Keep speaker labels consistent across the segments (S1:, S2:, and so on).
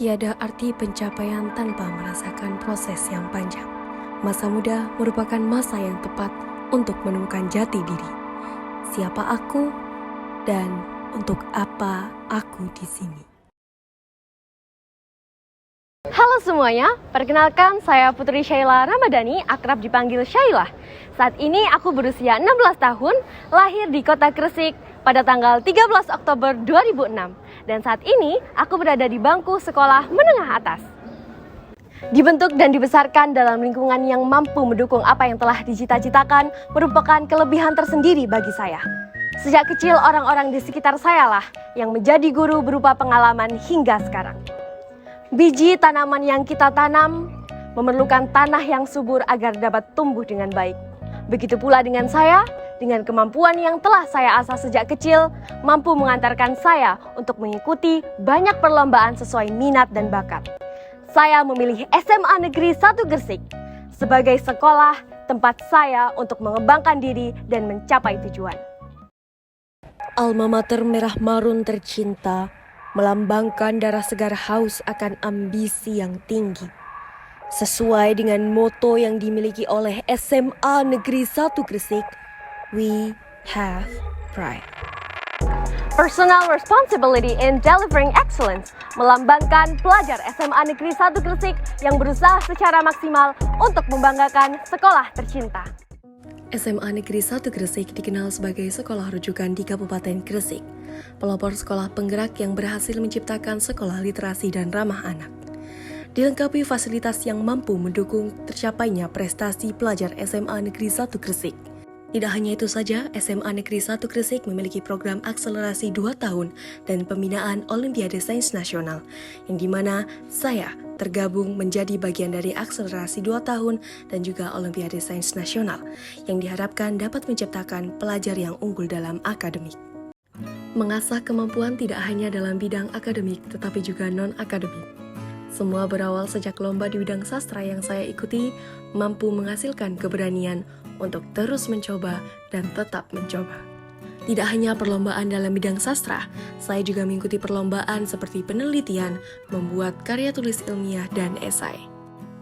S1: Tiada arti pencapaian tanpa merasakan proses yang panjang. Masa muda merupakan masa yang tepat untuk menemukan jati diri. Siapa aku dan untuk apa aku di sini.
S2: Halo semuanya, perkenalkan saya Putri Syaila Ramadhani, akrab dipanggil Syaila. Saat ini aku berusia 16 tahun, lahir di kota Gresik pada tanggal 13 Oktober 2006. Dan saat ini aku berada di bangku sekolah menengah atas. Dibentuk dan dibesarkan dalam lingkungan yang mampu mendukung apa yang telah dicita-citakan merupakan kelebihan tersendiri bagi saya. Sejak kecil orang-orang di sekitar saya lah yang menjadi guru berupa pengalaman hingga sekarang. Biji tanaman yang kita tanam memerlukan tanah yang subur agar dapat tumbuh dengan baik. Begitu pula dengan saya, dengan kemampuan yang telah saya asah sejak kecil, mampu mengantarkan saya untuk mengikuti banyak perlombaan sesuai minat dan bakat. Saya memilih SMA Negeri 1 Gresik sebagai sekolah tempat saya untuk mengembangkan diri dan mencapai tujuan.
S1: Alma mater merah marun tercinta melambangkan darah segar haus akan ambisi yang tinggi. Sesuai dengan moto yang dimiliki oleh SMA Negeri 1 Gresik, we have pride.
S2: Personal responsibility in delivering excellence melambangkan pelajar SMA Negeri 1 Gresik yang berusaha secara maksimal untuk membanggakan sekolah tercinta.
S1: SMA Negeri 1 Gresik dikenal sebagai sekolah rujukan di Kabupaten Gresik, pelopor sekolah penggerak yang berhasil menciptakan sekolah literasi dan ramah anak. Dilengkapi fasilitas yang mampu mendukung tercapainya prestasi pelajar SMA Negeri 1 Gresik. Tidak hanya itu saja, SMA Negeri 1 Gresik memiliki program akselerasi 2 tahun dan pembinaan Olimpiade Sains Nasional, yang dimana saya tergabung menjadi bagian dari akselerasi 2 tahun dan juga Olimpiade Sains Nasional, yang diharapkan dapat menciptakan pelajar yang unggul dalam akademik. Mengasah kemampuan tidak hanya dalam bidang akademik, tetapi juga non-akademik. Semua berawal sejak lomba di bidang sastra yang saya ikuti, mampu menghasilkan keberanian untuk terus mencoba dan tetap mencoba. Tidak hanya perlombaan dalam bidang sastra, saya juga mengikuti perlombaan seperti penelitian, membuat karya tulis ilmiah, dan esai.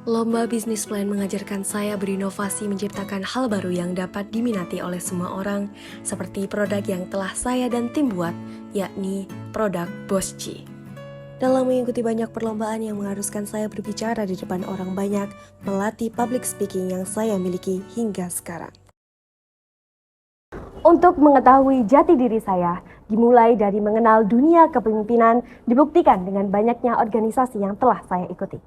S1: Lomba bisnis plan mengajarkan saya berinovasi menciptakan hal baru yang dapat diminati oleh semua orang, seperti produk yang telah saya dan tim buat, yakni produk Bosci. Dalam mengikuti banyak perlombaan yang mengharuskan saya berbicara di depan orang banyak, melatih public speaking yang saya miliki hingga sekarang.
S2: Untuk mengetahui jati diri saya, dimulai dari mengenal dunia kepemimpinan, dibuktikan dengan banyaknya organisasi yang telah saya ikuti.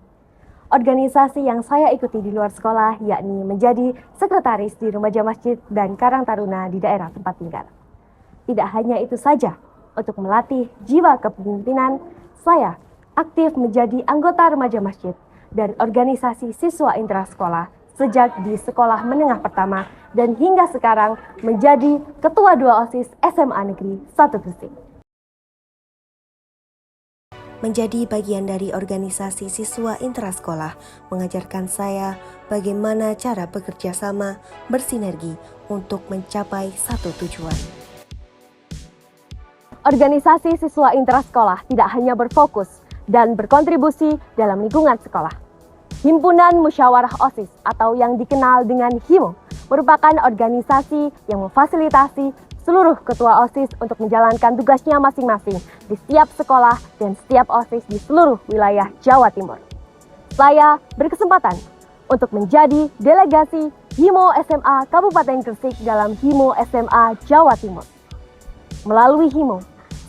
S2: Organisasi yang saya ikuti di luar sekolah yakni menjadi sekretaris di remaja masjid dan Karang Taruna di daerah tempat tinggal. Tidak hanya itu saja, untuk melatih jiwa kepemimpinan, saya aktif menjadi anggota remaja masjid dan organisasi siswa intrasekolah sejak di sekolah menengah pertama dan hingga sekarang menjadi ketua 2 OSIS SMA Negeri 1 Gresik.
S1: Menjadi bagian dari organisasi siswa intrasekolah mengajarkan saya bagaimana cara bekerja sama, bersinergi untuk mencapai satu tujuan.
S2: Organisasi siswa intrasekolah tidak hanya berfokus dan berkontribusi dalam lingkungan sekolah. Himpunan Musyawarah OSIS atau yang dikenal dengan HIMO merupakan organisasi yang memfasilitasi seluruh ketua OSIS untuk menjalankan tugasnya masing-masing di setiap sekolah dan setiap OSIS di seluruh wilayah Jawa Timur. Saya berkesempatan untuk menjadi delegasi HIMO SMA Kabupaten Gresik dalam HIMO SMA Jawa Timur. Melalui HIMO,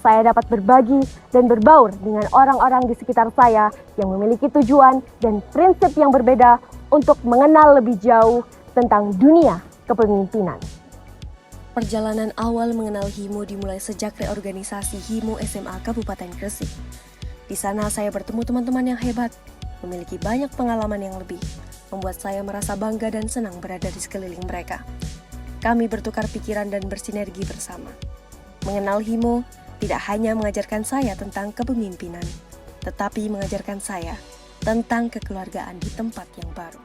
S2: saya dapat berbagi dan berbaur dengan orang-orang di sekitar saya yang memiliki tujuan dan prinsip yang berbeda untuk mengenal lebih jauh tentang dunia kepemimpinan.
S1: Perjalanan awal mengenal HIMO dimulai sejak reorganisasi HIMO SMA Kabupaten Gresik. Di sana saya bertemu teman-teman yang hebat, memiliki banyak pengalaman yang lebih, membuat saya merasa bangga dan senang berada di sekeliling mereka. Kami bertukar pikiran dan bersinergi bersama. Mengenal HIMO tidak hanya mengajarkan saya tentang kepemimpinan, tetapi mengajarkan saya tentang kekeluargaan di tempat yang baru.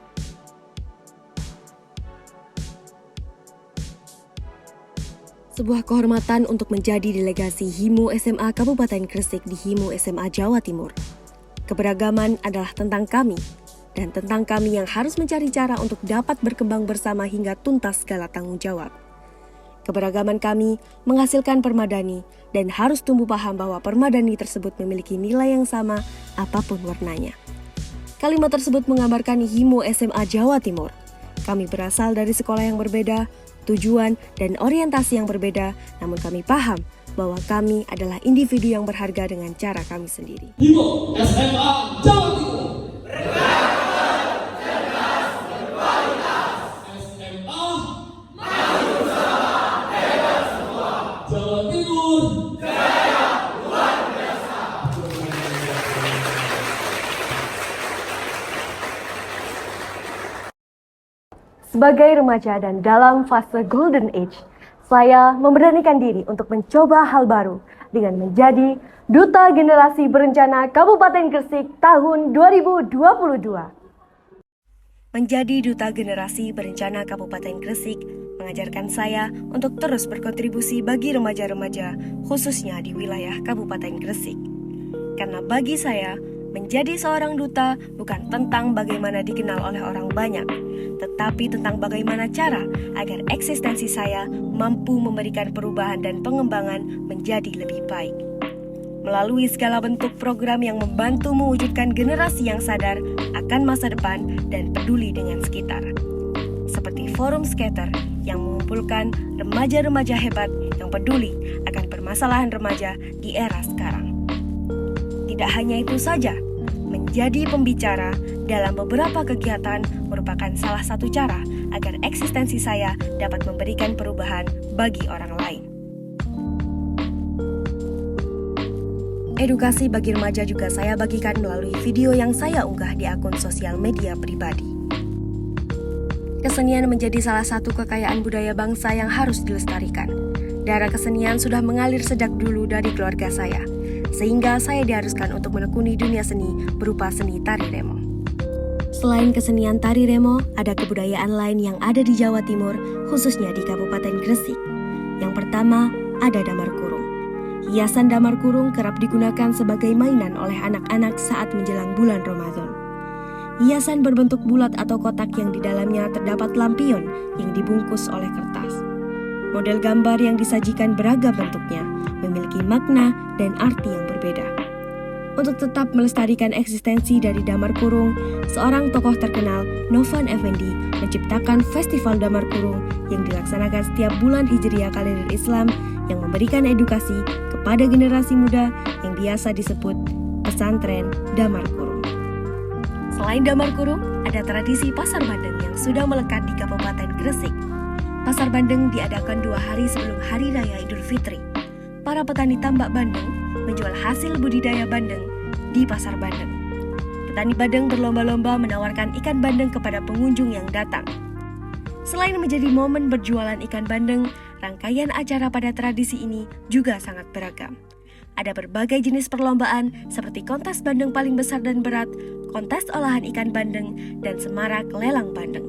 S1: Sebuah kehormatan untuk menjadi delegasi HIMO SMA Kabupaten Gresik di HIMO SMA Jawa Timur. Keberagaman adalah tentang kami, dan tentang kami yang harus mencari cara untuk dapat berkembang bersama hingga tuntas segala tanggung jawab. Keberagaman kami menghasilkan permadani dan harus tumbuh paham bahwa permadani tersebut memiliki nilai yang sama apapun warnanya. Kalimat tersebut menggambarkan Himo SMA Jawa Timur. Kami berasal dari sekolah yang berbeda, tujuan dan orientasi yang berbeda, namun kami paham bahwa kami adalah individu yang berharga dengan cara kami sendiri.
S3: Himo SMA Jawa Timur.
S2: Sebagai remaja dan dalam fase Golden Age, saya memberanikan diri untuk mencoba hal baru dengan menjadi Duta Generasi Berencana Kabupaten Gresik tahun 2022.
S1: Menjadi Duta Generasi Berencana Kabupaten Gresik mengajarkan saya untuk terus berkontribusi bagi remaja-remaja, khususnya di wilayah Kabupaten Gresik. Karena bagi saya, menjadi seorang duta bukan tentang bagaimana dikenal oleh orang banyak, tetapi tentang bagaimana cara agar eksistensi saya mampu memberikan perubahan dan pengembangan menjadi lebih baik. Melalui segala bentuk program yang membantu mewujudkan generasi yang sadar akan masa depan dan peduli dengan sekitar. Seperti Forum Skater yang mengumpulkan remaja-remaja hebat yang peduli akan permasalahan remaja di era sekarang. Tidak hanya itu saja, menjadi pembicara dalam beberapa kegiatan merupakan salah satu cara agar eksistensi saya dapat memberikan perubahan bagi orang lain. Edukasi bagi remaja juga saya bagikan melalui video yang saya unggah di akun sosial media pribadi. Kesenian menjadi salah satu kekayaan budaya bangsa yang harus dilestarikan. Darah kesenian sudah mengalir sejak dulu dari keluarga saya, sehingga saya diharuskan untuk menekuni dunia seni berupa seni tari remo. Selain kesenian tari remo, ada kebudayaan lain yang ada di Jawa Timur, khususnya di Kabupaten Gresik. Yang pertama, ada damar kurung. Hiasan damar kurung kerap digunakan sebagai mainan oleh anak-anak saat menjelang bulan Ramadan. Hiasan berbentuk bulat atau kotak yang di dalamnya terdapat lampion yang dibungkus oleh kertas. Model gambar yang disajikan beragam bentuknya, memiliki makna dan arti yang berbeda. Untuk tetap melestarikan eksistensi dari damar kurung, seorang tokoh terkenal, Novan Effendi, menciptakan Festival Damar Kurung yang dilaksanakan setiap bulan Hijriah kalender Islam yang memberikan edukasi kepada generasi muda yang biasa disebut pesantren Damar Kurung. Selain Damar Kurung, ada tradisi Pasar Bandeng yang sudah melekat di Kabupaten Gresik. Pasar Bandeng diadakan 2 hari sebelum Hari Raya Idul Fitri. Para petani tambak bandeng menjual hasil budidaya bandeng di Pasar Bandeng. Petani bandeng berlomba-lomba menawarkan ikan bandeng kepada pengunjung yang datang. Selain menjadi momen berjualan ikan bandeng, rangkaian acara pada tradisi ini juga sangat beragam. Ada berbagai jenis perlombaan seperti kontes bandeng paling besar dan berat, kontes olahan ikan bandeng, dan semarak lelang bandeng.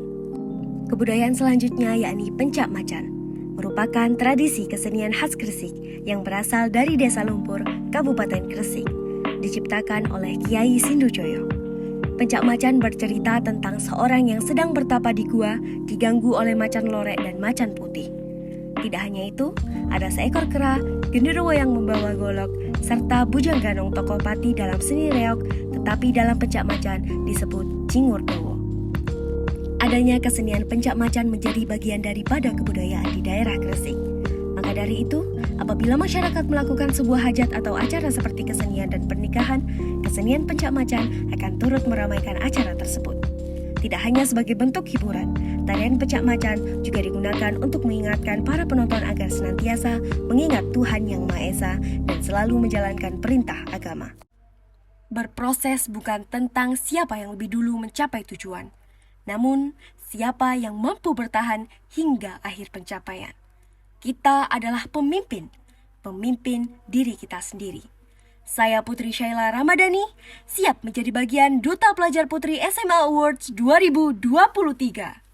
S1: Kebudayaan selanjutnya yakni pencak macan, merupakan tradisi kesenian khas Gresik yang berasal dari Desa Lumpur, Kabupaten Gresik, diciptakan oleh Kiai Sindujoyo. Pencak macan bercerita tentang seorang yang sedang bertapa di gua, diganggu oleh macan lorek dan macan putih. Tidak hanya itu, ada seekor kera, genderuwo yang membawa golok, serta bujang ganong tokoh pati dalam seni reog, tetapi dalam pencak macan disebut Cingurdowo. Adanya kesenian pencak macan menjadi bagian daripada kebudayaan di daerah Gresik. Maka dari itu, apabila masyarakat melakukan sebuah hajat atau acara seperti kesenian dan pernikahan, kesenian pencak macan akan turut meramaikan acara tersebut. Tidak hanya sebagai bentuk hiburan, tarian pencak macan juga digunakan untuk mengingatkan para penonton agar senantiasa mengingat Tuhan Yang Maha Esa dan selalu menjalankan perintah agama. Berproses bukan tentang siapa yang lebih dulu mencapai tujuan, namun siapa yang mampu bertahan hingga akhir pencapaian. Kita adalah pemimpin diri kita sendiri. Saya Putri Syaila Ramadhani, siap menjadi bagian Duta Pelajar Putri SMA Awards 2023.